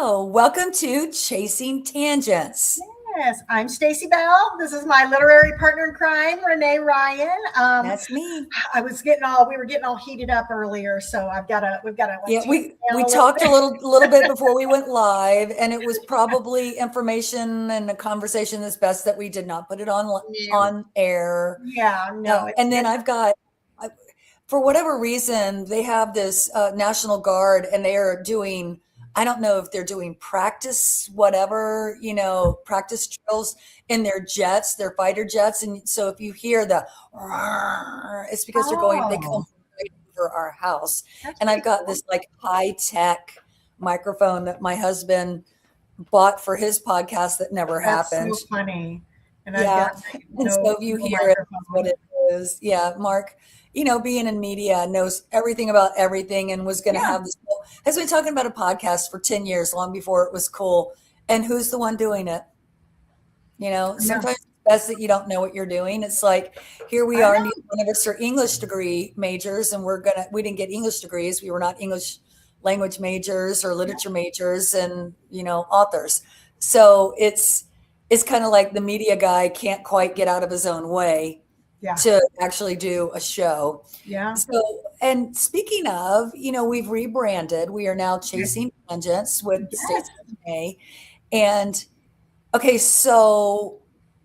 Hello, welcome to Chasing Tangents. Yes, I'm Staci Bell. This is my literary partner in crime, Renee Ryan. That's me. We were getting all heated up earlier, so we've got to Yeah, like tamp we it down we a little talked a bit. little bit before we went live, and it was probably information and a conversation that's best that we did not put it on air. Yeah, no, And then I- for whatever reason, they have this National Guard, and they are doing. I don't know if they're doing practice, whatever, practice drills in their jets, their fighter jets. And so if you hear the, it's because they come oh, right over our house. that's And I've pretty got cool. this like high tech microphone that my husband bought for his podcast that never That's happened. so funny. And I've Yeah. got And so if you no hear it, that's what microphone. it is. Yeah. Mark, being in media, knows everything about everything and was going to Yeah, have this. Has been talking about a podcast for 10 years, long before it was cool. And who's the one doing it? I know. Sometimes it's best that you don't know what you're doing. It's like, here we I are, neither know. one of us are English degree majors, and we didn't get English degrees. We were not English language majors or literature majors and, authors. So it's kind of like the media guy can't quite get out of his own way Yeah, to actually do a show. yeah. So, and speaking of, we've rebranded. We are now Okay. Chasing Tangents with Yes. Staci and Renee. And okay, so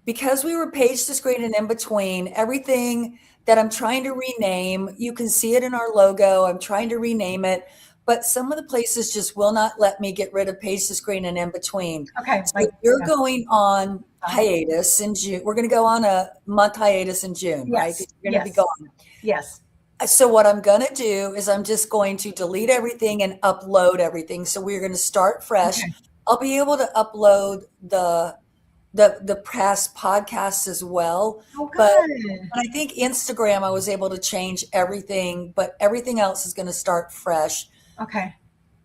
because we were page to screen and in between, everything that I'm trying to rename, you can see it in our logo. I'm trying to rename it, but some of the places just will not let me get rid of page to screen and in between. Okay. So Like, you're yeah. going on Uh, hiatus in June. We're going to go on a month hiatus in June, right? yes. Because you're going to be Yes. gone. Yes. So what I'm going to do is I'm just going to delete everything and upload everything. So we're going to start fresh. Okay. I'll be able to upload the past podcasts as well. Oh, But good. I think Instagram, I was able to change everything, but everything else is going to start fresh. Okay.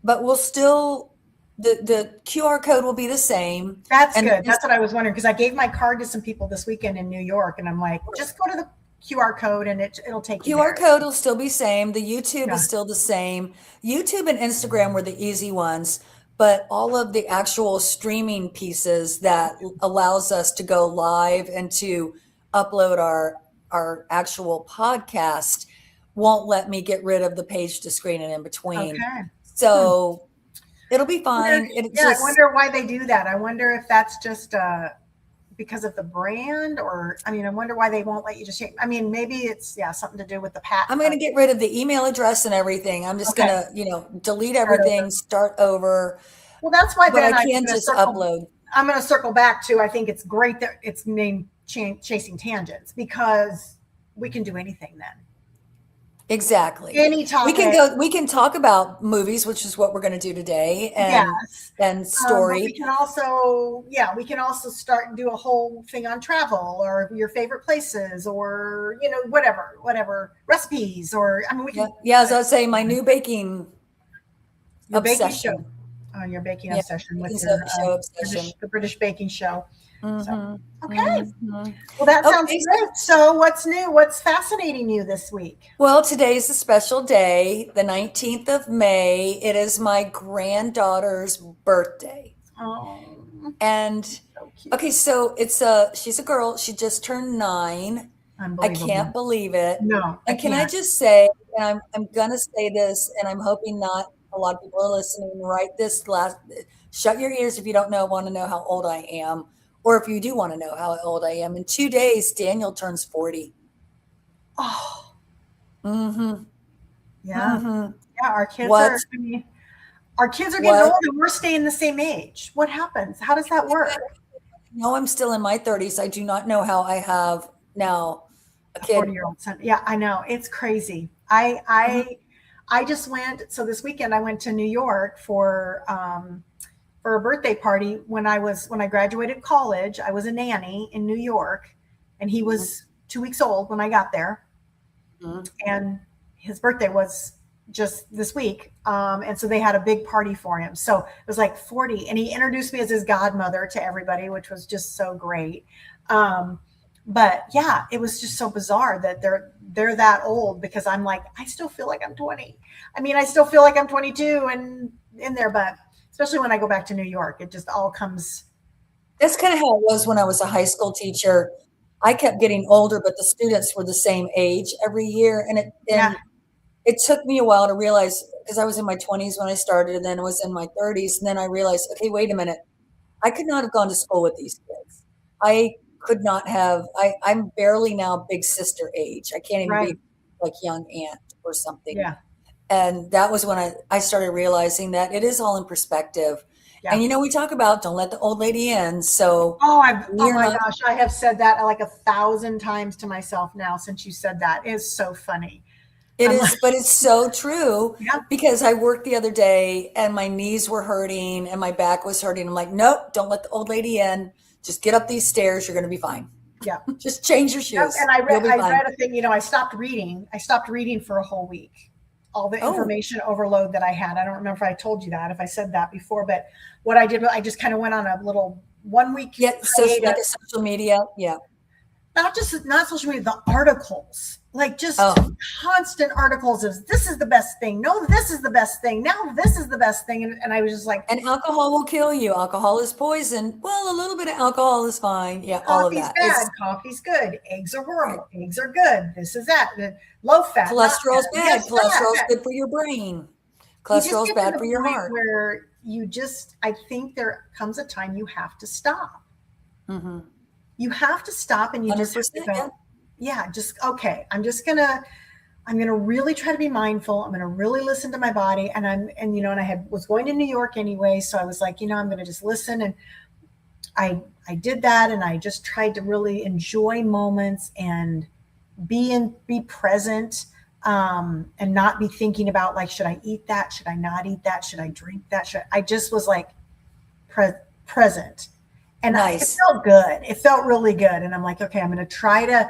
But we'll still the QR code will be the same, That's and good. That's what I was wondering because I gave my card to some people this weekend in New York, and I'm like, just go to the QR code and it'll take you QR there. code will still be same. The YouTube is Yeah. still the same. YouTube and Instagram were the easy ones, but all of the actual streaming pieces that allows us to go live and to upload our actual podcast won't let me get rid of the page to screen and in between. Okay. Hmm. So it'll be Wonder, fine. It yeah, I just wonder why they do that. I wonder if that's just because of the brand, or I mean, I wonder why they won't let you just. I mean, maybe it's something to do with the I'm patent. going to get rid of the email address and everything. I'm just going Okay, to, delete start over. everything, start over, Well, that's why but I then can just upload. I'm going to circle back to. I think it's great that it's named Chasing Tangents because we can do anything then. Exactly. Any topic. We can talk about movies, which is what we're going to do today, Yes. and But story. we can also start and do a whole thing on travel or your favorite places or, whatever recipes or, I mean, we Yeah, can, yeah, as I was saying, my new baking your baking show, obsession. your baking Yeah, obsession with baking your show obsession. The British baking show. So, Hmm. okay. Hmm. Well, that sounds Okay, great. So what's new? What's fascinating you this week? well, today's a special day, the 19th of May. It is my granddaughter's birthday. Oh, And so cute. okay, so she's a girl. She just turned 9. I can't Unbelievable. believe it. No, I And can I can't. just say, and I'm gonna say this, and I'm hoping not a lot of people are listening, right? Shut your ears if you don't want to know how old I am, or if you do want to know how old I am. In 2 days, Daniel turns 40. Oh, Mm-hmm. yeah. Mm-hmm. Yeah. Our kids What? are, I mean, our kids are getting What? old and we're staying the same age. What happens? How does that work? No, I'm still in my 30s. I do not know how I have now a A kid. 40-year-old son. Yeah, I know. It's crazy. Mhm. I just went, so this weekend I went to New York for a birthday party when I graduated college. I was a nanny in New York and he was 2 weeks old when I got there. Mhm. And his birthday was just this week. And so they had a big party for him. So it was like 40. And he introduced me as his godmother to everybody, which was just so great. But yeah, it was just so bizarre that they're that old because I'm like, I still feel like I'm 20. I mean, I still feel like I'm 22 and in there, but especially when I go back to New York. It just all comes. That's kind of how it was when I was a high school teacher. I kept getting older, but the students were the same age every year, Yeah, and it took me a while to realize, because I was in my 20s when I started, and then I was in my 30s, and then I realized, okay, wait a minute, I could not have gone to school with these kids. I could not have. I'm barely now big sister age. I can't even right. be like young aunt or something. Yeah, And that was when I started realizing that it is all in perspective. yeah. And we talk about don't let the old lady in. So Oh we're my not. gosh, I have said that like 1,000 times to myself now since you said that. It is so funny. It I'm like, is, but it's so true yeah, because I worked the other day and my knees were hurting and my back was hurting. I'm like, nope, don't let the old lady in. Just get up these stairs. You're going to be fine. yeah. Just change your Yep, shoes. and You'll be I fine. read a thing, I stopped reading. I stopped reading for a whole week. All the Oh, information overload that I had. I don't remember if I told you that, if I said that before, but what I did, I just kind of went on a little 1 week yeah. Social, like a hiatus. social media. Yeah. Not social media, the articles, like just Oh, constant articles of this is the best thing. No, this is the best thing. Now this is the best thing. And I was just like, and alcohol will kill you. Alcohol is poison. Well, a little bit of alcohol is fine. Yeah, all of coffee's that. bad, It's coffee's good, eggs are right. horrible, eggs are good, this is that, low fat, not fat, Cholesterol's bad. yes, fat, Cholesterol's fat. good for your brain. You just Cholesterol's get to bad the for your point heart. where I think there comes a time you have to stop. Mm-hmm. You have to stop and you just have to 100%. Yeah. go, yeah, just okay. I'm gonna really try to be mindful. I'm gonna really listen to my body. And I was going to New York anyway. So I was like, I'm gonna just listen. And I did that and I just tried to really enjoy moments and be present, and not be thinking about like, should I eat that? Should I not eat that? Should I drink that? I just was like pre- present, and it Nice. felt good. It felt really good, and I'm like, okay, I'm going to try to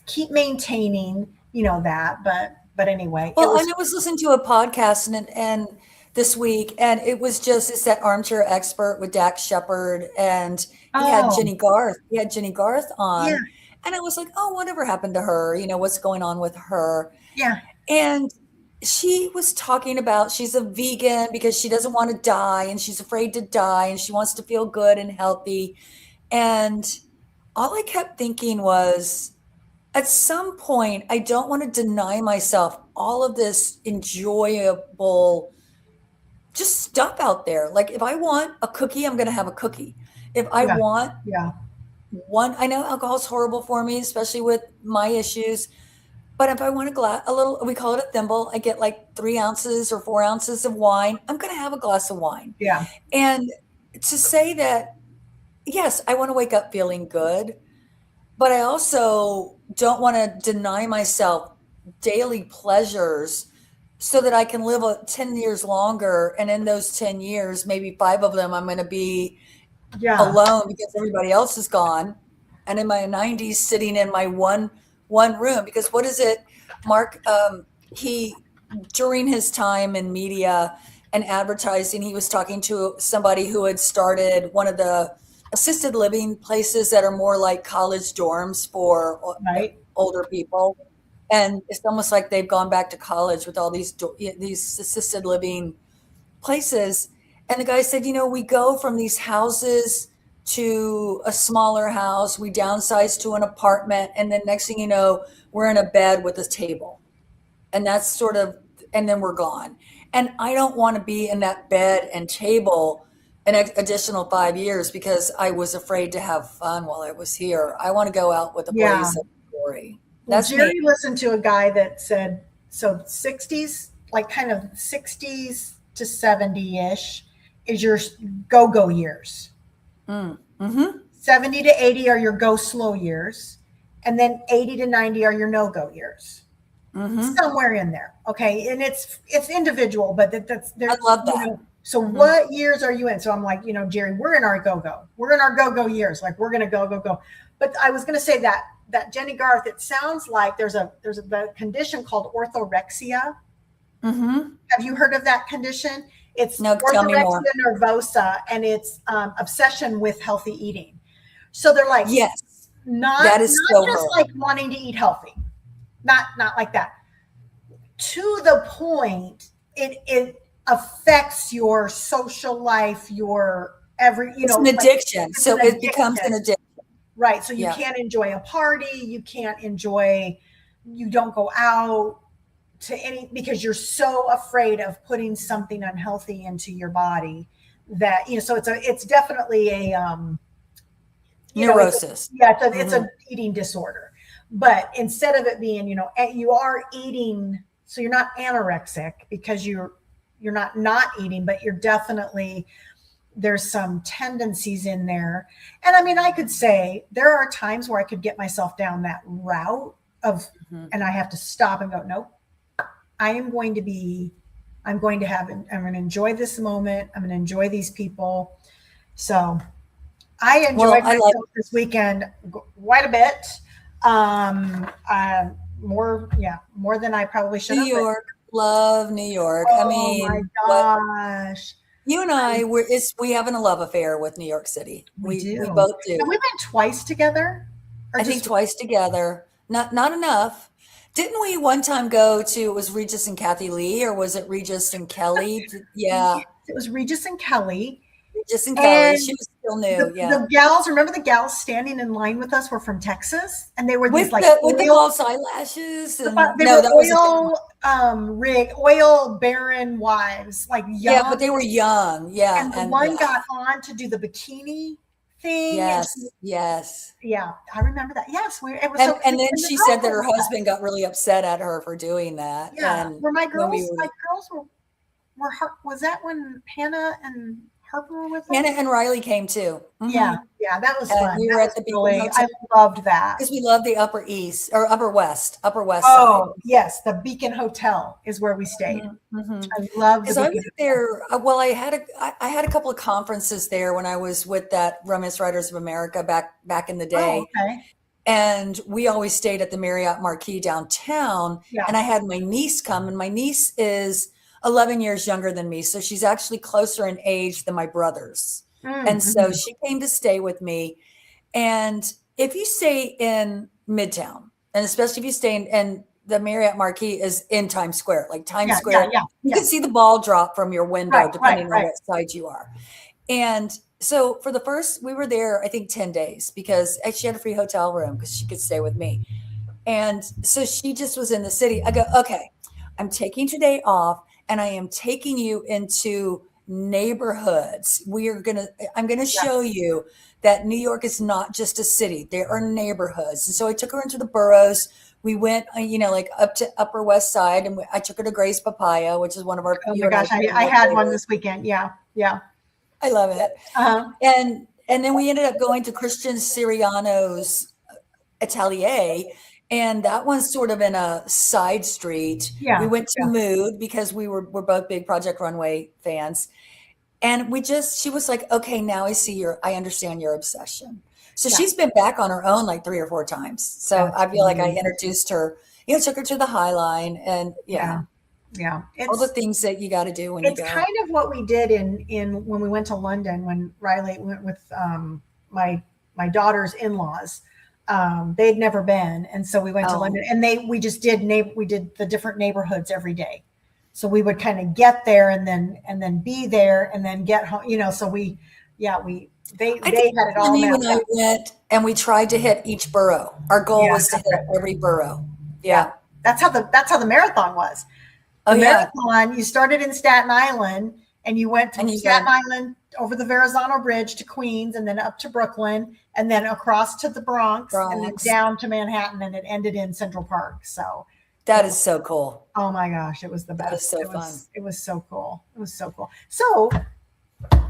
keep maintaining, that. But anyway, it Well, was. I was listening to a podcast and this week, and it's that armchair expert with Dax Shepard, and he had Oh Jenny Garth. He had Jenny Garth yeah, on, and I was like, oh, whatever happened to her? What's going on with her? yeah, And she was talking about she's a vegan because she doesn't want to die, and she's afraid to die, and she wants to feel good and healthy. And all I kept thinking was, at some point, I don't want to deny myself all of this enjoyable just stuff out there. Like if I want a cookie, I'm going to have a cookie. If I yeah, want yeah, one, I know alcohol's horrible for me, especially with my issues. But if I want a little, we call it a thimble. I get like 3 ounces or 4 ounces of wine. I'm going to have a glass of wine. yeah, And to say that, yes, I want to wake up feeling good, but I also don't want to deny myself daily pleasures so that I can live 10 years longer. And in those 10 years, maybe 5 of them, I'm going to be yeah, alone because everybody else is gone. And in my 90s, sitting in my one room, because what is it, Mark? He, during his time in media and advertising, he was talking to somebody who had started one of the assisted living places that are more like college dorms for right, older people. And it's almost like they've gone back to college with all these assisted living places. And the guy said, we go from these houses to a smaller house, we downsize to an apartment, and then next thing you know, we're in a bed with a table. And that's sort of, and then we're gone. And I don't want to be in that bed and table an additional 5 years because I was afraid to have fun while I was here. I want to go out with a yeah. blaze of glory. Well, That's me. Jerry listened to a guy that said, so 60s, like kind of 60s to 70 ish is your go go years. Mm-hmm. 70 to 80 are your go slow years. And then 80 to 90 are your no go years. Mm-hmm. Somewhere in there. Okay. And it's individual, but that's I there, love that. So Mm-hmm. what years are you in? So I'm like, Jerry, we're in our go go. We're in our go go years. Like we're gonna go go go. But I was gonna say that Jenny Garth, it sounds like there's a condition called orthorexia. Mm-hmm. Have you heard of that condition? It's No, tell me orthorexia more. nervosa, and it's obsession with healthy eating. So they're like Yes, not that is so just her. like wanting to eat healthy, not like that. To the point, it affects your social life, your every, It's an like addiction. it's an So it becomes addiction, an addiction. right? So you Yeah. can't enjoy a party, you can't enjoy, you don't go out to any because you're so afraid of putting something unhealthy into your body that so it's definitely a it's a, Neurosis. yeah, it's Hmm. a eating disorder. But instead of it being, you are eating, so you're not anorexic because you're not eating, but you're definitely, there's some tendencies in there. And I mean, I could say there are times where I could get myself down that route of, Hmm. and I have to stop and go, nope, I am going to be, I'm going to enjoy this moment. I'm going to enjoy these people. So I Well, enjoyed I like myself this weekend quite a bit. More, yeah, more than I probably should New have. But York. Love New York. I oh my mean, what gosh, you and we have a love affair with New York City. we We do. both Have do. we been twice together, or I think just twice together. Not enough. Didn't we one time go to, it was Regis and Kathy Lee, or was it Regis and Kelly? Yeah, yes, it was Regis and Kelly, Regis and Kelly. She and was still new. Yeah. the gals. Remember the gals standing in line with us were from Texas, and they were these With like the oil. false eyelashes and They no, were that was a different one. oil baron wives, like Yeah, young. but they were young. Yeah, And the and one got on to do the bikini thing, and she, yes, yes. yeah, I remember that. Yes, it was so And cute. then And the she girls said that were her with us. husband got really upset at her for doing that. Yeah, And were when we my were girls were was that when Hannah and Harper were with Hannah us? and Riley came too. Yeah, Hmm. yeah, that was And fun. we That were at was the Beacon really, Hotel I loved that. because we love the Upper West Side. Oh yes, the Beacon Hotel is where we stayed. Mhm. I love the Because I Beacon went Hotel. there. Well, I had a couple of conferences there when I was with that Romance Writers of America back in the Oh, day, okay. and we always stayed at the Marriott Marquis downtown. Yeah. And I had my niece come, and my niece is 11 years younger than me, so she's actually closer in age than my brothers. And so Mm-hmm. she came to stay with me. And if you stay in Midtown, and especially if you stay in the Marriott Marquis is in Times Square, like Times Yeah, yeah, Square, yeah, you yeah. can see the ball drop from your window, Right, right, depending on right. what side you are. And so for the first, we were there, I think 10 days because she had a free hotel room because she could stay with me. And so she just was in the city. I go, okay, I'm taking today off and I am taking you into neighborhoods. I'm going to Yeah, show you that New York is not just a city. There are neighborhoods. And so I took her into the boroughs. We went, like up to Upper West Side, and I took her to Gray's Papaya, which is one of our, oh you my and gosh, I's I favorite had one favorites. this weekend. Yeah, yeah. I love it. Uh-huh. And then we ended up going to Christian Siriano's Atelier, and that one's sort of in a side street. We Yeah, went to yeah, Mood because we're both big Project Runway fans, and she was like, okay, now I understand your obsession. So yeah, she's been back on her own like 3 or 4 times. So that's I feel like I great. introduced her, took her to the High Line, and yeah, Yeah, yeah. all the things that you got to do when you It's go. kind of what we did in when we went to London, when Riley went with my daughter's in-laws. They'd never been, and so we went to Oh, London, and we just did we did the different neighborhoods every day. So we would kind of get there and then be there and then get home. So we I they think had it all Jenny and mapped I out. went and we tried to hit each borough. Our goal Yeah, was to hit every borough. yeah. Yeah. That's how the marathon was. Oh The yeah. marathon, you started in Staten Island and you went And from you Staten went Island over the Verrazano Bridge to Queens and then up to Brooklyn and then across to the Bronx and then Bronx. down to Manhattan, and it ended in Central Park. So it That is was, so cool. oh my gosh, it was the That is best. so fun. It was so cool. It was so cool. So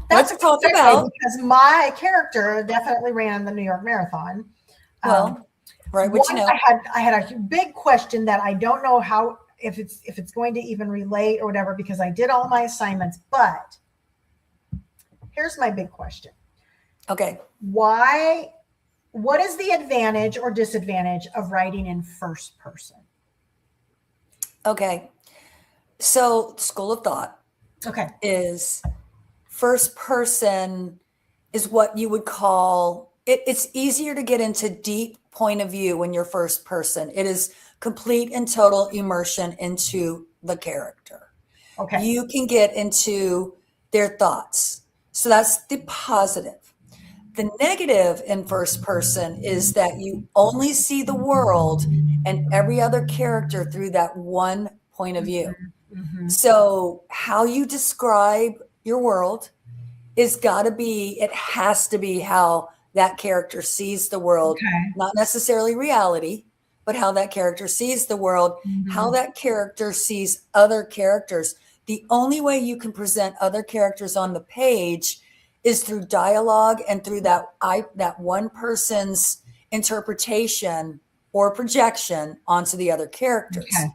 that's a Let's good talk segue about, because my character definitely ran the New York Marathon. Um, well, right, what you One, know. I had a big question that I don't know how, if it's going to even relate or whatever, because I did all my assignments. But here's my big question: Okay. why? What is the advantage or disadvantage of writing in first person? Okay. So school of thought Okay. is first person is what you would call it's easier to get into deep point of view when you're first person. It is complete and total immersion into the character. Okay. You can get into their thoughts. So that's the positive. The negative in first person is that you only see the world and every other character through that one point of view. Mm-hmm. So, how you describe your world is got to be, it has to be how that character sees the world, Okay. not necessarily reality, but how that character sees the world, how Mm-hmm. that character sees other characters. The only way you can present other characters on the page is through dialogue and through that one person's interpretation or projection onto the other characters. Okay.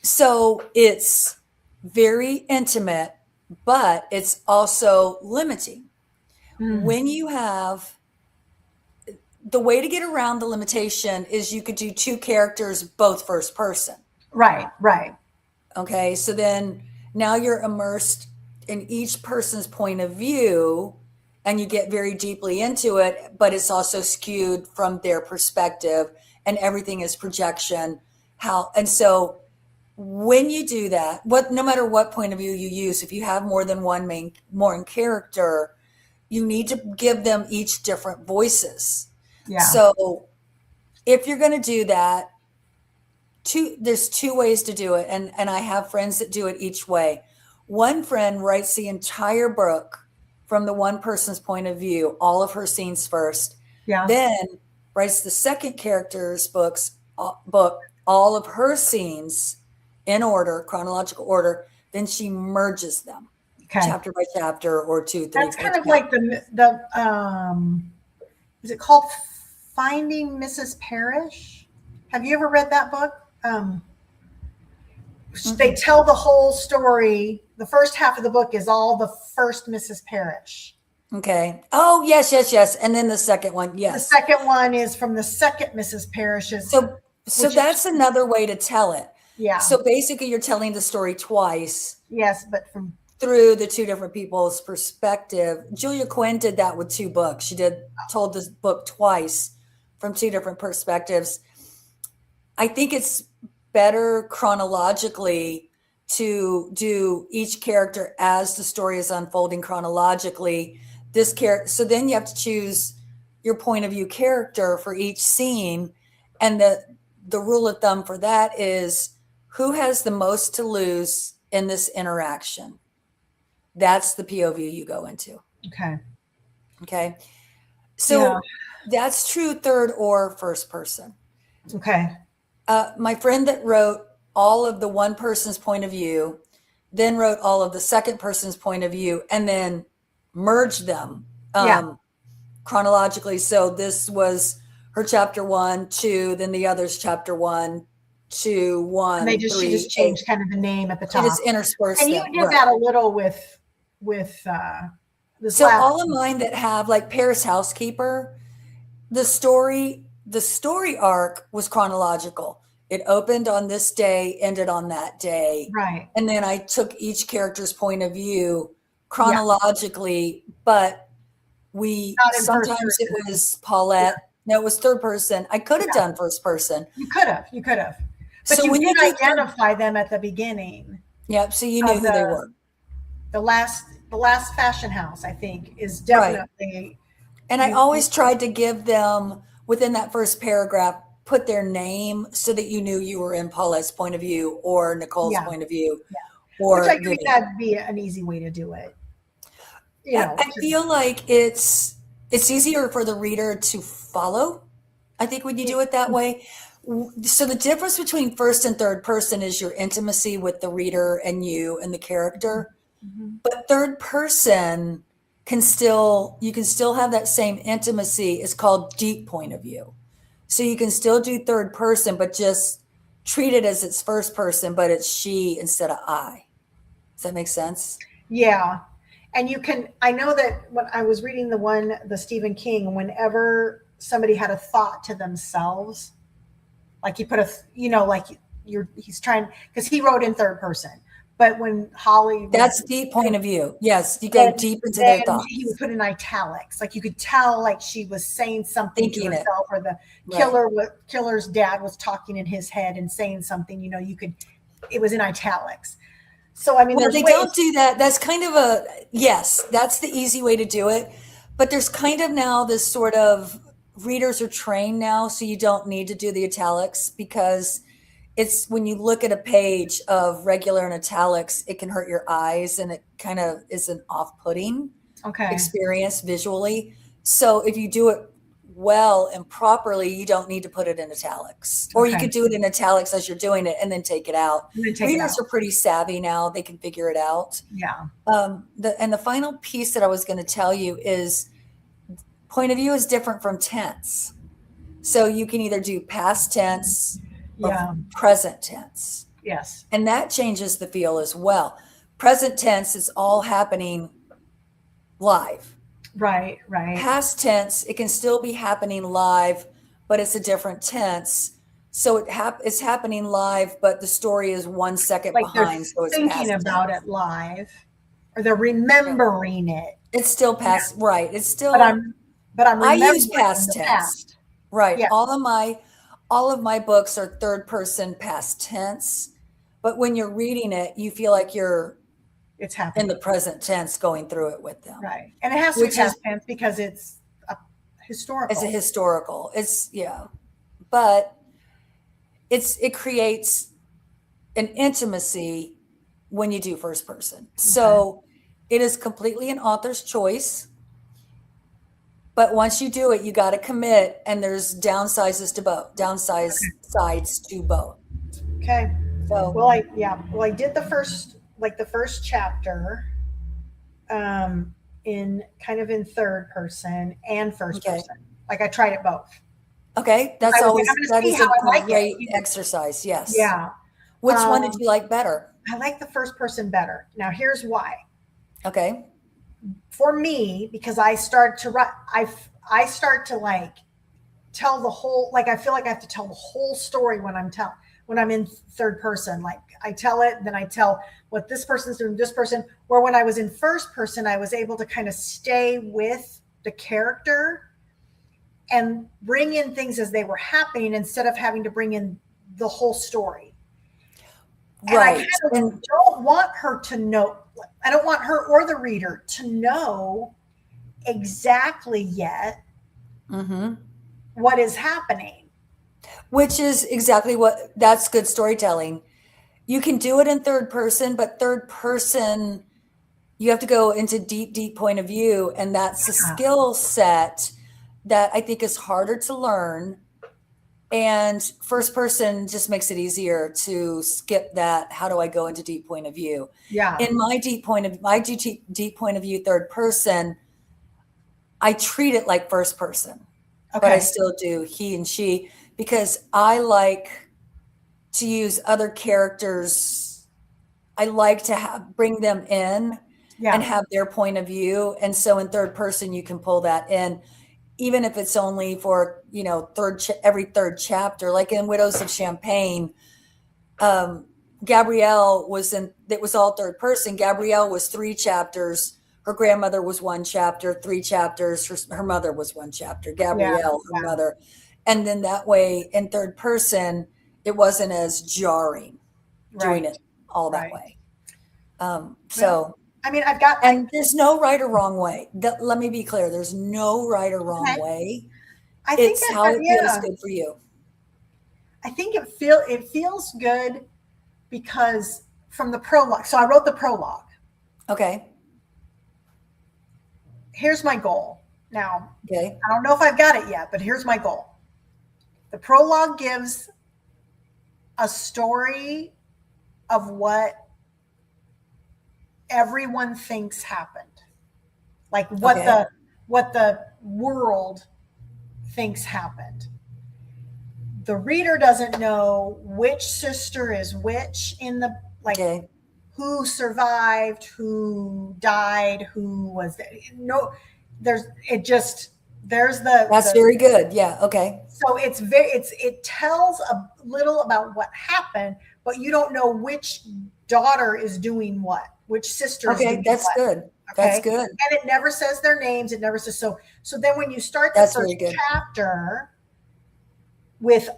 So it's very intimate, but it's also limiting. Mm. When you have the way to get around the limitation is you could do two characters, both first person. Right. Right. Okay. So then now you're immersed in each person's point of view and you get very deeply into it, but it's also skewed from their perspective and everything is projection. And so when you do that, no matter what point of view you use, if you have more than one main character, you need to give them each different voices. Yeah. So if you're going to do that, there's two ways to do it, and I have friends that do it each way. One friend writes the entire book from the one person's point of view, all of her scenes first, Yeah. then writes the second character's book, all of her scenes in order, chronological order. Then she merges them, Okay. chapter by chapter, or two, three, That's four kind of chapters. like the is it called Finding Mrs. Parrish? Have you ever read that book? They Mm-mm. tell the whole story. The first half of the book is all the first Mrs. Parrish. Okay. Oh, yes, yes, yes. And then the second one, The yes. second one is from the second Mrs. Parrish's, So which is, that's another way to tell it. yeah, So basically, you're telling the story twice yes, but from, through the two different people's perspective. Julia Quinn did that with two books. She told this book twice from two different perspectives. I think it's better chronologically to do each character as the story is unfolding chronologically. This character, so then you have to choose your point of view character for each scene, and the rule of thumb for that is who has the most to lose in this interaction. That's the POV you go into. okay, Okay, yeah, so that's true third or first person. okay, My friend that wrote all of the one person's point of view, then wrote all of the second person's point of view, and then merged them yeah. chronologically. So this was her chapter 1, 2, then the other's chapter 1, 2, And she 1, 3, just 8. changed kind of the name at the She top. just interspersed And you them. did Right. that a little with this So last. all of mine that have like Paris Housekeeper, the story arc was chronological. It opened on this day, ended on that day. Right. And then I took each character's point of view Yeah. chronologically, but Not in first sometimes it person. was Yeah. Paulette. No, it was third person. I could have Yeah. done first person. You could have. You could have. But So you when did you do third, identify them at the beginning yeah, so you knew of who they were. the last fashion house, I think, is Right. definitely And I you. always tried to give them within that first paragraph, put their name so that you knew you were in Paulette's point of view or Nicole's Yeah. point of view Yeah. Which I or think Vivian. that'd be an easy way to do it. You know, I feel like it's easier for the reader to follow. I think when you do it that way. So the difference between first and third person is your intimacy with the reader and you and the character. Mhm. But third person you can still have that same intimacy. It's called deep point of view. So you can still do third person, but just treat it as it's first person, but it's she instead of I. Does that make sense? Yeah. And I know that when I was reading the Stephen King, whenever somebody had a thought to themselves, like he put like he's trying, because he wrote in third person. But when Holly That's was, deep point of view. Yes, you go then deep into then their he would thoughts, put in italics, like you could tell like she was saying something to thinking it. herself, or the Right. killer's dad was talking in his head and saying something. You could, it was in italics. So, I mean, Well, there's they ways. don't do that. That's kind of a, yes, that's the easy way to do it. But there's kind of now this sort of, readers are trained now, so you don't need to do the italics, because it's when you look at a page of regular and italics, it can hurt your eyes, and it kind of is an off-putting Okay. experience visually. So if you do it well and properly, you don't need to put it in italics. Or you Okay. could do it in italics as you're doing it and then take it out. I'm going to take it Readers out. are pretty savvy now. They can figure it out. Yeah. The final piece that I was going to tell you is point of view is different from tense. So you can either do past tense or Yeah. present tense. Yes. And that changes the feel as well. Present tense is all happening live. Right. Right. Past tense, it can still be happening live, but it's a different tense. So it's happening live, but the story is 1 second Like they're behind, so it's thinking past about tense. it live, or they're Yeah. remembering it. It's still Yeah. past, right? It's But still, I'm I use remembering past the tense, past. right? Yeah. All of my books are third person past tense, but when you're reading it, you feel like you're It's in the happening. present tense going through it with them, Right. And it has to be which is past tense because it's a as a historical. historical. It's, yeah, but it creates an intimacy when you do first person. Okay. So it is completely an author's choice. But once you do it, you got to commit, and there's downsides to both. Okay. So, Well, I did the first chapter, in kind of in third person and first okay. person. Like I tried it both. Okay. I was like, I'm going to That see is how a I like it. great exercise. Yes. Yeah. Which one did Um, you like better? I like the first person better. Now, here's why. Okay. For me, because I start to write, I start to like tell the whole, like I feel like I have to tell the whole story when I'm in third person. Like I tell it, then I tell what this person's doing, this person. Where when I was in first person, I was able to kind of stay with the character and bring in things as they were happening instead of having to bring in the whole story. And I Right. kind of And don't want her to know, I don't want her or the reader to know exactly yet mhm. what is happening. Which is exactly that's good storytelling. You can do it in third person, but third person, you have to go into deep point of view. And that's a Yeah. skill set that I think is harder to learn. And first person just makes it easier to skip that. How do I go into deep point of view? Yeah. In my deep point of view, third person, I treat it like first person, but I Okay. still do he and she, because I like to use other characters. I like to bring them in and Yeah. have their point of view. And so in third person, you can pull that in, even if it's only for, every third chapter, like in Widows of Champagne. Gabrielle it was all third person. Gabrielle was 3 chapters. Her grandmother was 1 chapter, 3 chapters. Her mother was 1 chapter. Yeah. Gabrielle, her Yeah. mother. And then that way in third person, it wasn't as jarring doing Right. it all that Right. way. Well, So, I mean, and there's no right or wrong way. Let me be clear. There's no right or wrong okay. way. I think It's how that, it feels yeah, good for you. I think it feels good because from the prologue. So I wrote the prologue. Okay. Here's my goal. Now, Okay. I don't know if I've got it yet, but here's my goal. The prologue gives a story of what everyone thinks happened. Like Okay. what the world thinks happened. The reader doesn't know which sister is which in the, like, Okay. who survived, who died, who was there. No, there's That's the very good. Yeah. Okay. so it tells a little about what happened, but you don't know which daughter is doing what, which sister is Okay. doing That's what. good. Okay. That's good. And it never says their names. It never says so then when you start the That's first very good. chapter with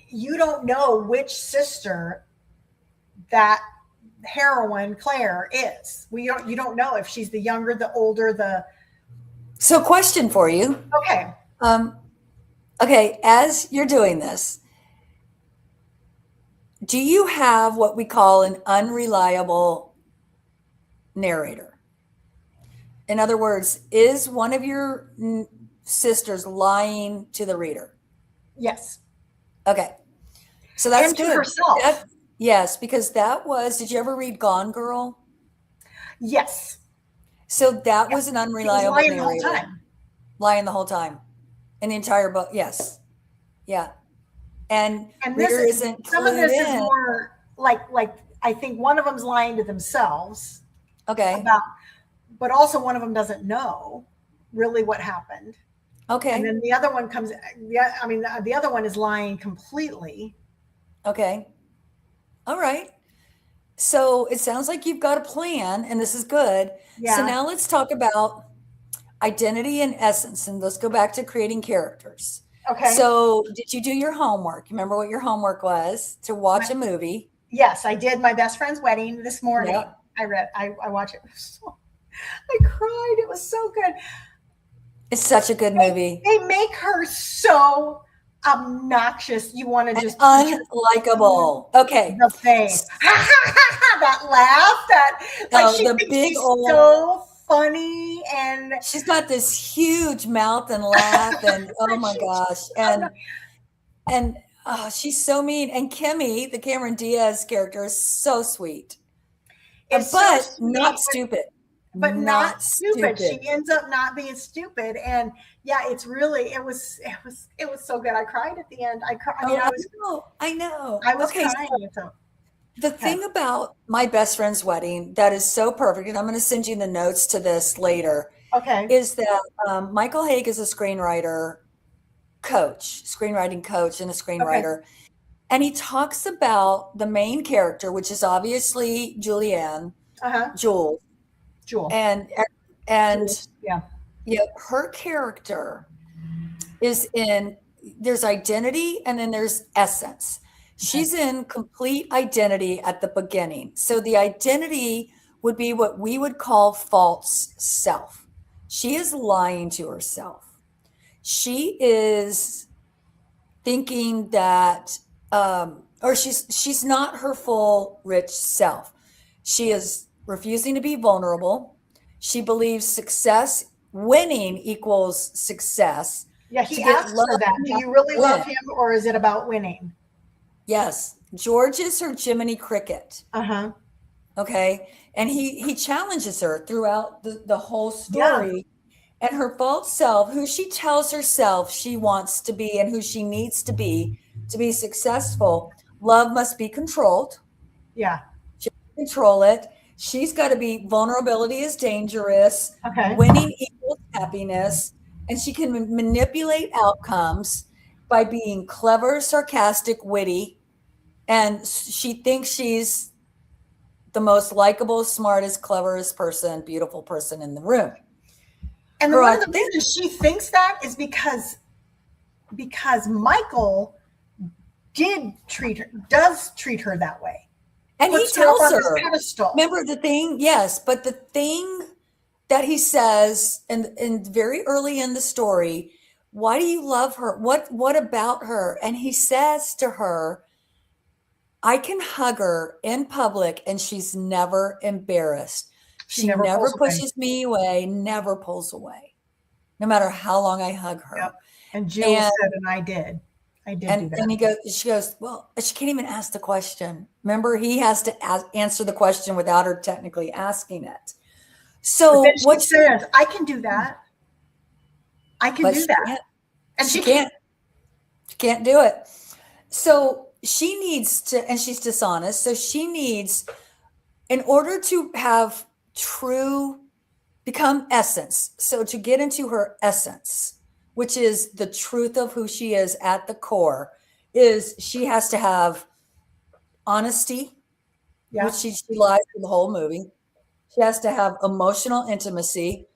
you don't know which sister that heroine Claire is. You don't know if she's the younger, the older, the So, question for you. okay. Um, okay, as you're doing this, do you have what we call an unreliable narrator? In other words, is one of your sisters lying to the reader? Yes. Okay, so that's And to good. herself. Yes, because that was, did you ever read Gone Girl? Yes. So that Yeah. was an She was unreliable lying the whole narrator, time. lying the whole time in the entire book. Yes. Yeah. And And this reader isn't some of clued this is in. more like I think one of them's lying to themselves Okay. about, but also one of them doesn't know really what happened. And Okay. then the other one comes, yeah, I mean, the other one is lying completely. Okay. All right. So it sounds like you've got a plan, and this is good. So Yeah. now let's talk about identity and essence, and let's go back to creating characters. Okay. So, did you do your homework? Remember what your homework was? To My, watch a movie. yes, I did my best friend's wedding this morning. Yep. I watched it. I cried. It was so good. It's such a good movie. They make her so obnoxious. You want to And just punch her in unlikable. Okay. the face. That laugh, that like Oh, she the thinks big she's old, so funny and she's got this huge mouth and laugh, and oh my she's gosh. And oh, she's so mean. And Kimmy, the Cameron Diaz character, is so sweet. it's so But sweet, not stupid. but not Not stupid. stupid. She ends up not being stupid, and yeah, it's really it was so good. I cried at the end. I cried. I Oh, mean, I know. I know. I was Okay, crying. so So the okay, thing about my best friend's wedding that is so perfect, and I'm going to send you the notes to this later, okay, is that Michael Haig is a screenwriter coach, screenwriting coach, and a okay, screenwriter. And he talks about the main character, which is obviously Julianne, uh huh. Jules, Jewel, and and Jules, yeah, yeah, her character is in, there's identity and then there's essence. okay, She's in complete identity at the beginning. So the identity would be what we would call false self. She is lying to herself. She is thinking that or she's not her full rich self. She is refusing to be vulnerable. She believes success, winning equals success. yeah. To He get asks love, her that. you Do have you to really win. love him, or is it about winning? Yes, George is her Jiminy Cricket. Uh huh. Okay, and he challenges her throughout the whole Yeah, story. And her false self, who she tells herself she wants to be and who she needs to be successful, love must be controlled. yeah. She can control it. She's got to be, vulnerability is dangerous. Okay. Winning equals happiness. And she can manipulate outcomes by being clever, sarcastic, witty. And she thinks she's the most likable, smartest, cleverest person, beautiful person in the room. And Girl, one I of the think, reasons she thinks that is because Michael does treat her that way. and he Puts her up tells on this her, pedestal. remember the thing? Yes, but the thing that he says, and very early in the story, why do you love her? What about her? And he says to her, I can hug her in public and she's never embarrassed. She She never never pulls away. pushes me away, never pulls away, no matter how long I hug Yep. her. And Jill And said, and I did. I did do that. and she goes, well, she can't even ask the question. Remember, he has to answer the question without her technically asking it. But then So she what she, says, I can do that. I can but do she that. can't, And she she can't. can't, she can't do it. So she needs to, and she's dishonest. So she needs, in order to have true, become essence. So to get into her essence, which is the truth of who she is at the core, is she has to have honesty, which Yeah. she lies through the whole movie. She has to have emotional intimacy.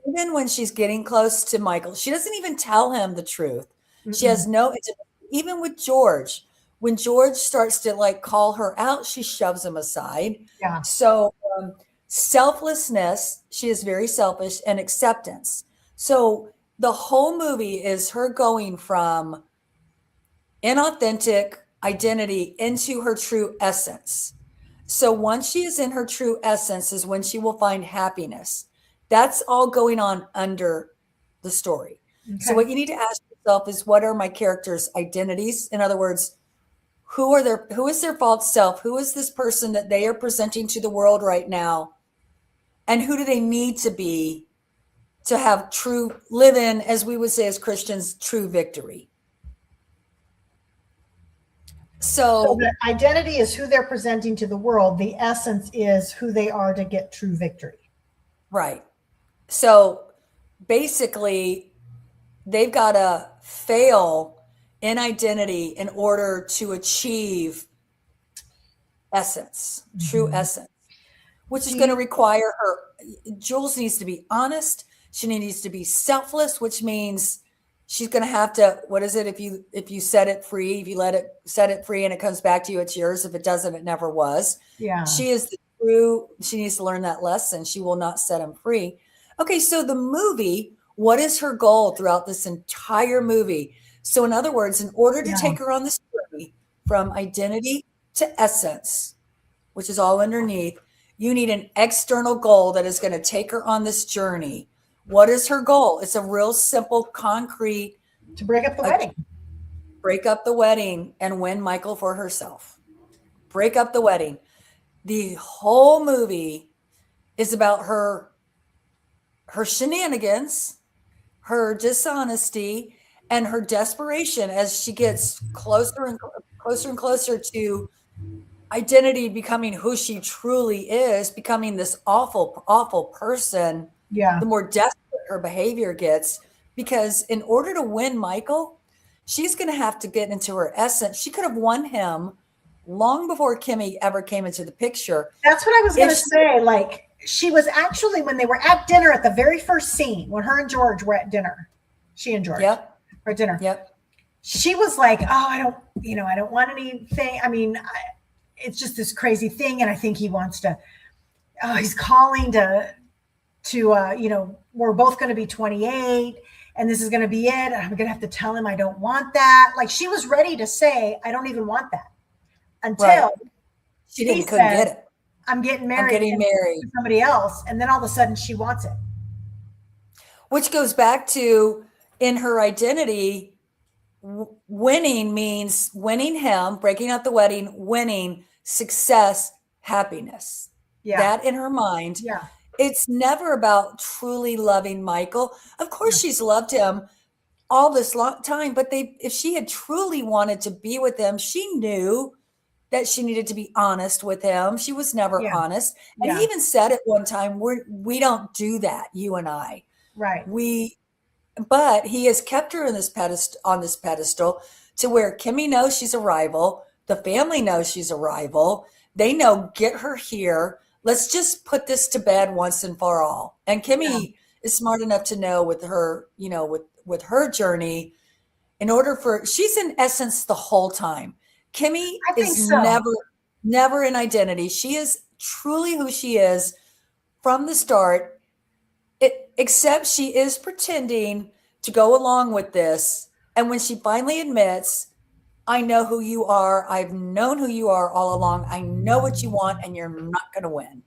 Even when she's getting close to Michael, she doesn't even tell him the truth. She Mm-mm. has no intimacy. Even with George, when George starts to like call her out, she shoves him aside. Yeah. So, selflessness, she is very selfish, and acceptance. So, the whole movie is her going from inauthentic identity into her true essence. So once she is in her true essence is when she will find happiness. That's all going on under the story. So Okay. what you need to ask yourself is, what are my characters' identities? In other words, who is their false self? Who is this person that they are presenting to the world right now? And who do they need to be to have true live in, as we would say as Christians, true victory? So So the identity is who they're presenting to the world. The essence is who they are to get true victory. right. So basically, they've got to fail in identity in order to achieve essence, true Mhm. essence, which is Do going to you? require her. Jules needs to be honest. She needs to be selfless, which means she's going to have to. What is it? If you set it free, if you let it set it free and it comes back to you, it's yours. If it doesn't, it never was. Yeah. She is the true. She needs to learn that lesson. She will not set him free. Okay, so the movie. What is her goal throughout this entire movie? So, in other words, in order to Yeah. take her on this journey from identity to essence, which is all underneath, you need an external goal that is going to take her on this journey. What is her goal? It's a real simple, concrete, To break up the uh, wedding. break up the wedding and win Michael for herself. Break up the wedding. The whole movie is about her shenanigans, her dishonesty, and her desperation as she gets closer and closer to identity, becoming who she truly is, becoming this awful, awful person, Yeah. the more desperate her behavior gets. Because in order to win Michael, she's going to have to get into her essence. She could have won him long before Kimmy ever came into the picture. That's what I was If going to she, say. Like, she was actually, when they were at dinner at the very first scene, when her and George were at dinner, she and George yep, were at dinner, yep, she was like, oh, I don't want anything. I mean, it's just this crazy thing. And I think he wants to, oh, he's calling to we're both going to be 28 and this is going to be it. And I'm going to have to tell him I don't want that. Like, she was ready to say, I don't even want that, right. until She he couldn't said, get it. I'm getting I'm married getting married. to somebody else. And then all of a sudden she wants it. Which goes back to, in her identity, winning means winning him, breaking up the wedding, winning, success, happiness. Yeah. That in her mind. Yeah. It's never about truly loving Michael. Of Yeah. course, she's loved him all this long time, but if she had truly wanted to be with him, she knew that she needed to be honest with him. She was never Yeah. honest. And he Yeah. even said at one time, we don't do that, you and I. Right. We But he has kept her in this pedestal, on this pedestal, to where Kimmy knows she's a rival. The family knows she's a rival. They know, get her here. Let's just put this to bed once and for all. And Yeah. Kimmy is smart enough to know, with her, with her journey, in order for she's in essence the whole time. Kimmy I think is so. never in identity. She is truly who she is from the start, except she is pretending to go along with this. And when she finally admits, I know who you are, I've known who you are all along, I know what you want, and you're not going to win.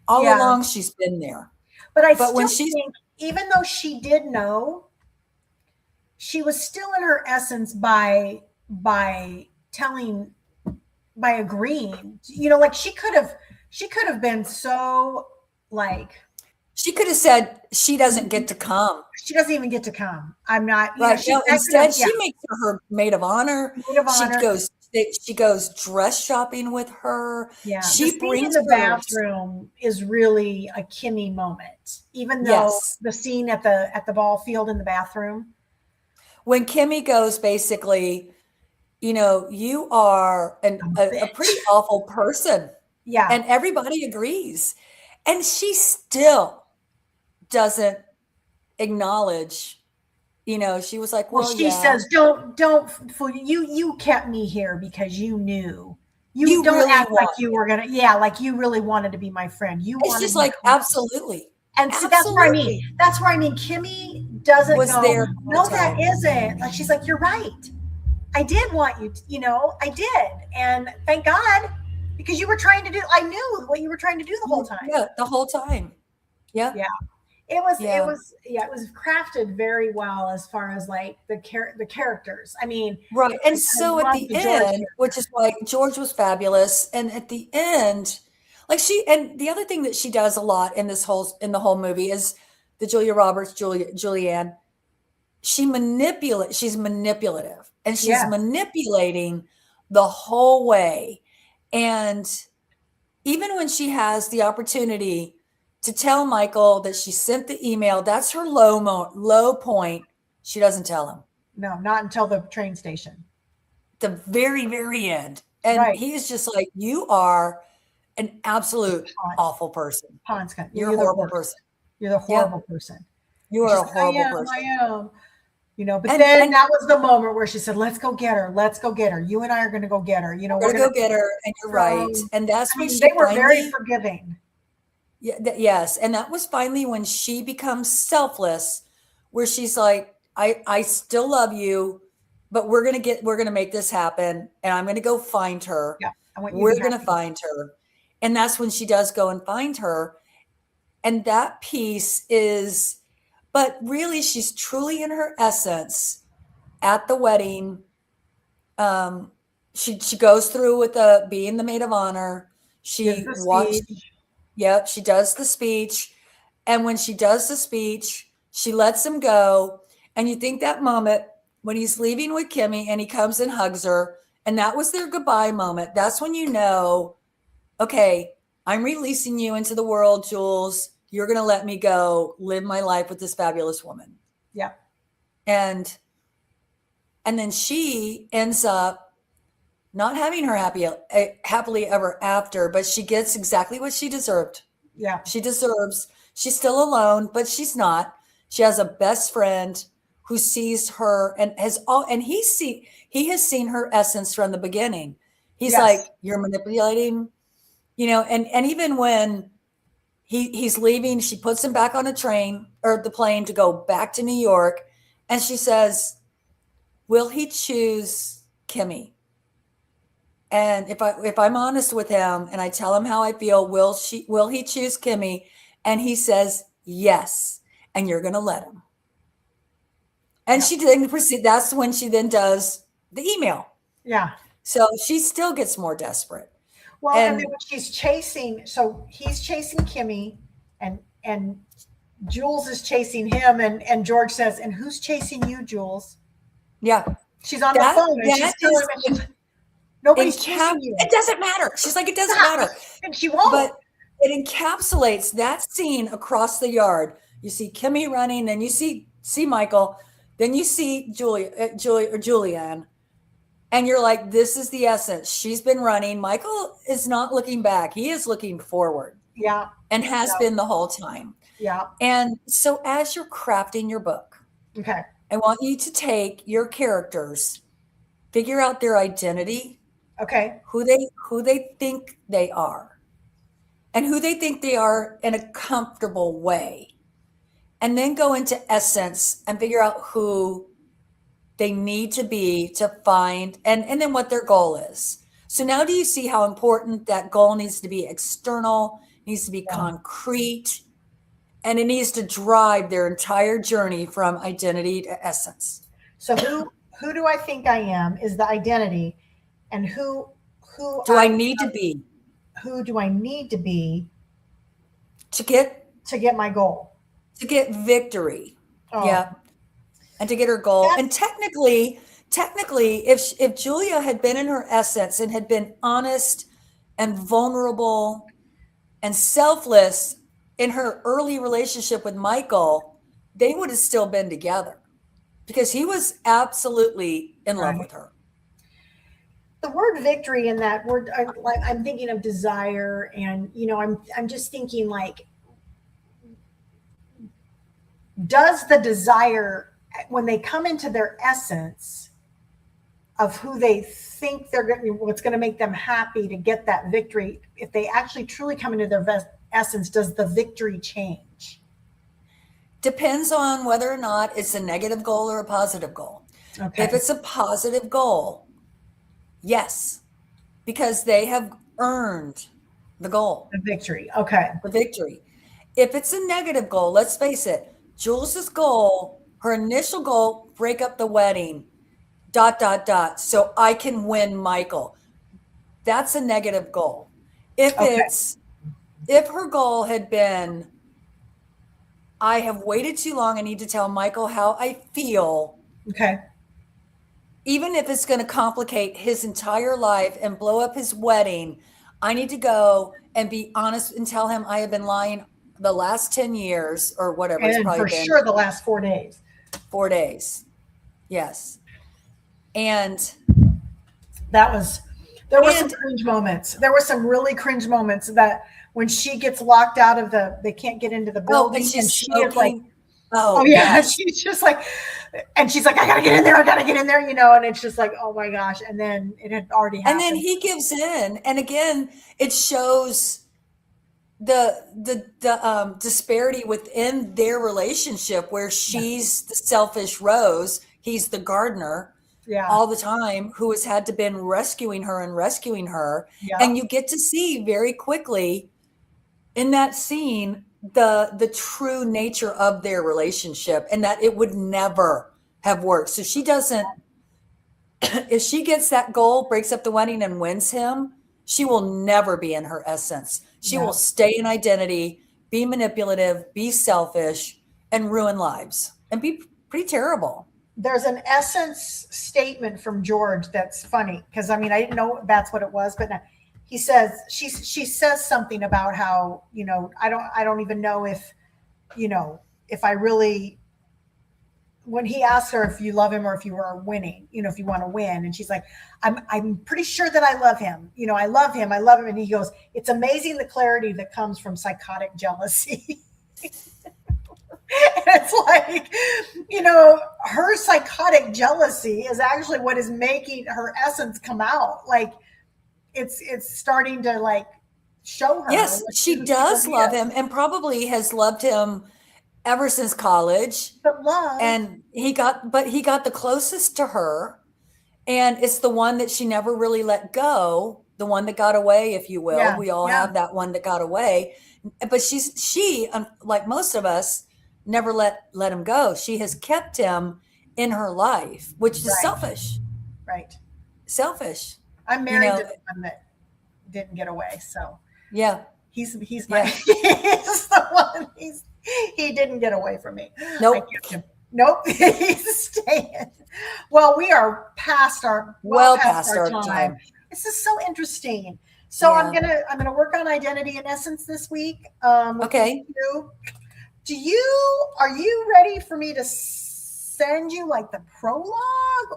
All Yeah. along, she's been there. But I But when still she's, think, even though she did know, she was still in her essence by telling, by agreeing. Like, she could have been so, like, she could have said, she doesn't get to come. she doesn't even get to come. I'm not, Right. she No, that could have, instead, yeah, she makes her maid of honor. maid of She honor. goes, she goes dress shopping with her. Yeah, the She scene in brings the her. bathroom is really a Kimmy moment, even though Yes. the scene at the ball field in the bathroom. When Kimmy goes, basically, you are I'm a a bitch. pretty awful person. Yeah, And everybody agrees. And she still doesn't acknowledge She was like, Well, well, she yeah, says, don't fool you. You kept me here because you knew. You you don't really act like want you it. were gonna. Yeah, like you really wanted to be my friend. You And wanted she's me like, close. absolutely, And see, that's where I mean. absolutely. That's where I mean. Kimmy doesn't Was go. there all the No, that time. isn't. Like she's like, you're right. I did want you. I did, and thank God because you were trying to do. I knew what you were trying to do the whole time. Yeah, the whole time. Yeah, Yeah. It yeah. was yeah, it was crafted very well as far as like the characters. I mean, Right. And I so at love the the George end, which character. is why George was fabulous. And at the end, and the other thing that she does a lot in the whole movie is the Julia Roberts, Julianne, she's manipulative and she's Yes. manipulating the whole way. And even when she has the opportunity to tell Michael that she sent the email, that's her low point. She doesn't tell him. No, not until the train station. The very, very end. And Right. he's just like, you are an absolute Hans. awful person. Hans, You're a you're the horrible worst. person. You're the Yeah. horrible person. You And are she's a like, horrible I person. am. But And then that was the moment where she said, let's go get her. Let's go get her. You and I are going to go get her. we're We're gonna going go to get her. And you're right. throw. And that's I when mean, they she were very finally, forgiving. yeah, yes. And that was finally when she becomes selfless, where she's like, I still love you, but we're gonna make this happen. And I'm gonna go find her. Yeah. I want you to We're be gonna happy. find her. And that's when she does go and find her. And that piece is, but really, she's truly in her essence at the wedding. Um, she goes through with the being the maid of honor. Gives She the watched. speech. Yep, she does the speech, and when she does the speech, she lets him go. And you think that moment when he's leaving with Kimmy and he comes and hugs her, and that was their goodbye moment. That's when you know, okay, I'm releasing you into the world, Jules. You're going to let me go live my life with this fabulous woman. Yeah. And then she ends up not having her happily ever after, but she gets exactly what she deserved. Yeah. She deserves. She's still alone, but she's not. She has a best friend who sees her and he has seen her essence from the beginning. He's Yes. like, you're manipulating, and even when he's leaving, she puts him back on a train or the plane to go back to New York, and she says, will he choose Kimmy? And if I'm honest with him and I tell him how I feel, will he choose Kimmy? And he says yes, and you're going to let him. And Yeah. she didn't proceed. That's when she then does the email. Yeah. So she still gets more desperate. Well, and then And when she's chasing, so he's chasing Kimmy, and Jules is chasing him, and George says, "And who's chasing you, Jules?" yeah, She's on the that phone and that she's telling is him, and she's nobody's encap. chasing you. It doesn't matter. She's like, it doesn't Stop, matter. and she But won't. it encapsulates that scene across the yard. You see Kimmy running, then you see Michael, then you see Julianne, and you're like, this is the essence. She's been running. Michael is not looking back. He is looking forward Yeah. and has Yeah. been the whole time. Yeah. And so as you're crafting your book, Okay. I want you to take your characters, figure out their identity, Okay. who they think they are, and who they think they are in a comfortable way. And then go into essence and figure out who they need to be to find and then what their goal is. So now do you see how important that goal needs to be external, needs to be Yeah. concrete, and it needs to drive their entire journey from identity to essence. So who do I think I am is the identity, and who Do I I need to be who do I need to be to get to get my goal? victory? Oh, Yeah, and to get her goal. And that's technically, if Julia had been in her essence and had been honest and vulnerable and selfless in her early relationship with Michael, they would have still been together because he was absolutely in love right. with her. The word victory in that word, I'm thinking of desire, and I'm just thinking like, does the desire when they come into their essence of who they think they're going, what's going to make them happy to get that victory, if they actually truly come into their essence, does the victory change? Depends on whether or not it's a negative goal or a positive goal. Okay. If it's a positive goal, yes, because they have earned the goal, The victory. Okay. the victory. If it's a negative goal, let's face it, Jules's goal, her initial goal, break up the wedding, ... so I can win Michael. That's a negative goal. If Okay. if her goal had been, I have waited too long, I need to tell Michael how I feel, Okay. even if it's going to complicate his entire life and blow up his wedding, I need to go and be honest and tell him I have been lying the last 10 years or whatever. It's And probably for been sure the last 4 days. 4 days. Yes. And There were some And- cringe moments. There were some really cringe moments that when she gets locked out of they can't get into the building, and she's she is like, smoking. oh yeah, yes. she's just like, and she's like, I gotta get in there, and it's just like, oh my gosh, and then it had already And happened. then he gives in. And again, it shows the disparity within their relationship, where she's the selfish Rose, he's the gardener Yeah. all the time, who has had to been rescuing her. Yeah. And you get to see very quickly in that scene the true nature of their relationship, and that it would never have worked. So she doesn't, if she gets that goal, breaks up the wedding and wins him, she will never be in her essence. She No. will stay in identity, be manipulative, be selfish, and ruin lives and be pretty terrible. There's an essence statement from George that's funny, because I mean I didn't know that's what it was, but now he says she says something about how, I don't even know if if I really, when he asks her if you love him or if you are winning, if you want to win, and she's like, I'm pretty sure that I love him, I love him, and he goes, it's amazing the clarity that comes from psychotic jealousy. It's like, her psychotic jealousy is actually what is making her essence come out. Like it's starting to like show her. Yes, she does is. love him, and probably has loved him ever since college. But love. And he got the closest to her, and it's the one that she never really let go, the one that got away, if you will. Yeah, We all yeah. have that one that got away. But she, like most of us, never let him go. She has kept him in her life, which is Right. selfish. Right. Selfish. I'm married to the one that didn't get away, so Yeah. he's my he's the one. He didn't get away from me. Nope. I kept him. Nope. He's staying. Well, we are past our Past our time. This is so interesting. So I'm Yeah. gonna work on identity and essence this week. With Okay. you. Are you ready for me to send you like the prologue,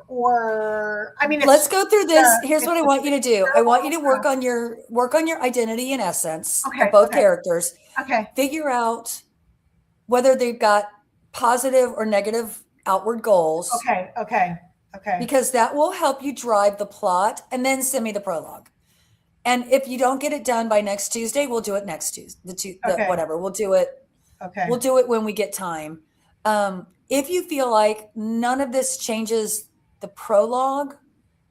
or I mean, Let's go through this. Here's it's what I the want you to do. I want you to prologue. work on your identity and essence Okay, of both okay. characters. Okay. Figure out whether they've got positive or negative outward goals, Okay. because that will help you drive the plot. And then send me the prologue. And if you don't get it done by next Tuesday, we'll do it next Tuesday. Okay. Whatever. We'll do it. Okay. We'll do it when we get time. If you feel like none of this changes the prologue,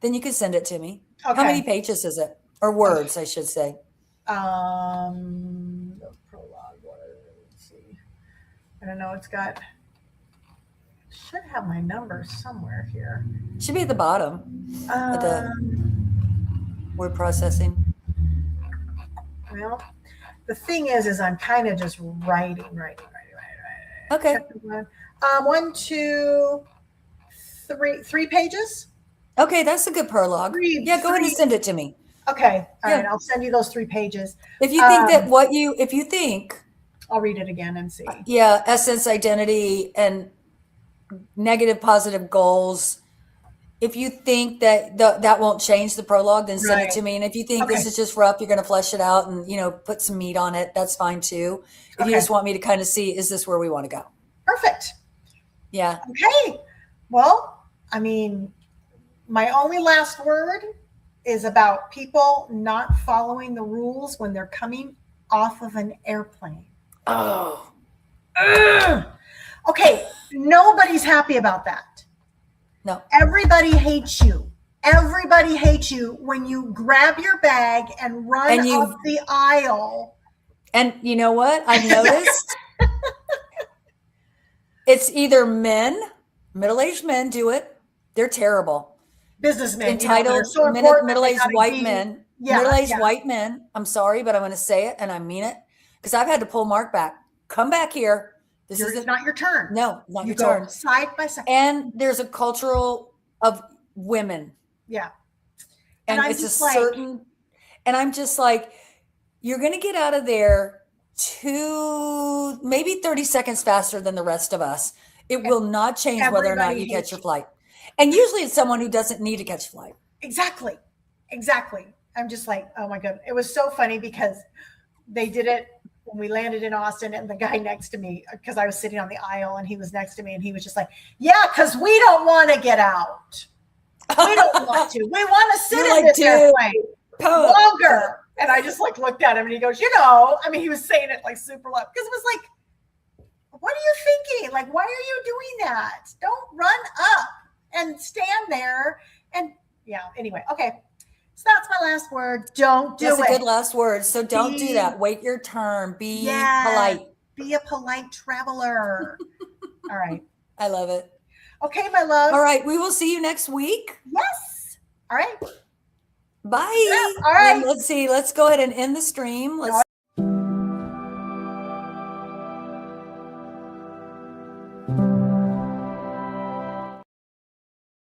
then you can send it to me. Okay. How many pages is it? Or words, I should say. The prologue. Let's see. I don't know. It's got. Should have my number somewhere here. Should be at the bottom of the word processing. Well, the thing is I'm kind of just writing. Okay. 1, 2, 3 pages. Okay, that's a good prologue. Go ahead and send it to me. Okay. All Yeah. right. I'll send you those 3 pages. If you think if you think, I'll read it again and see. essence, identity, and negative, positive goals. If you think that that won't change the prologue, then send it to me. And if you think this is just rough, you're going to flesh it out and, put some meat on it, that's fine too. If you just want me to kind of see, is this where we want to go? Perfect. Yeah. Okay. Well, I mean, my only last word is about people not following the rules when they're coming off of an airplane. Oh, Ugh. Okay, nobody's happy about that. no. Everybody hates you. Everybody hates you when you grab your bag and run And up you the aisle. and you know what? I've noticed it's either men, middle-aged men do it. They're terrible. Businessmen, that are Entitled so important that they middle-aged gotta white be, men, yeah, middle-aged yeah. white men. I'm sorry, but I'm going to say it and I mean it because I've had to pull Mark back. Come back here. This It's isn't, not your turn. no, not You your go turn. side by side. And there's a cultural of women, Yeah. And and I'm it's a just like, certain, and I'm just like, you're going to get out of there maybe 30 seconds faster than the rest of us. It will not change whether or not everybody you catch hates your you. flight. And usually it's someone who doesn't need to catch a flight. Exactly. Exactly. I'm just like, oh my God. It was so funny because they did it when we landed in Austin, and the guy next to me, because I was sitting on the aisle and he was next to me, and he was just like, yeah, because we don't want to get out. We don't want to. We want to sit You're in like, this dude, airplane come. longer. And I just like looked at him and he goes, I mean, he was saying it like super loud because it was like, what are you thinking? Like, why are you doing that? Don't run up and stand there. And yeah, anyway, okay. So that's my last word. Don't do That's a it. good last word. So don't do Be, that. Wait your turn. Be yeah, polite. be a polite traveler. All right. I love it. Okay, my love. All right. We will see you next week. Yes. All right. Bye. All right. Let's see. Let's go ahead and end the stream. Let's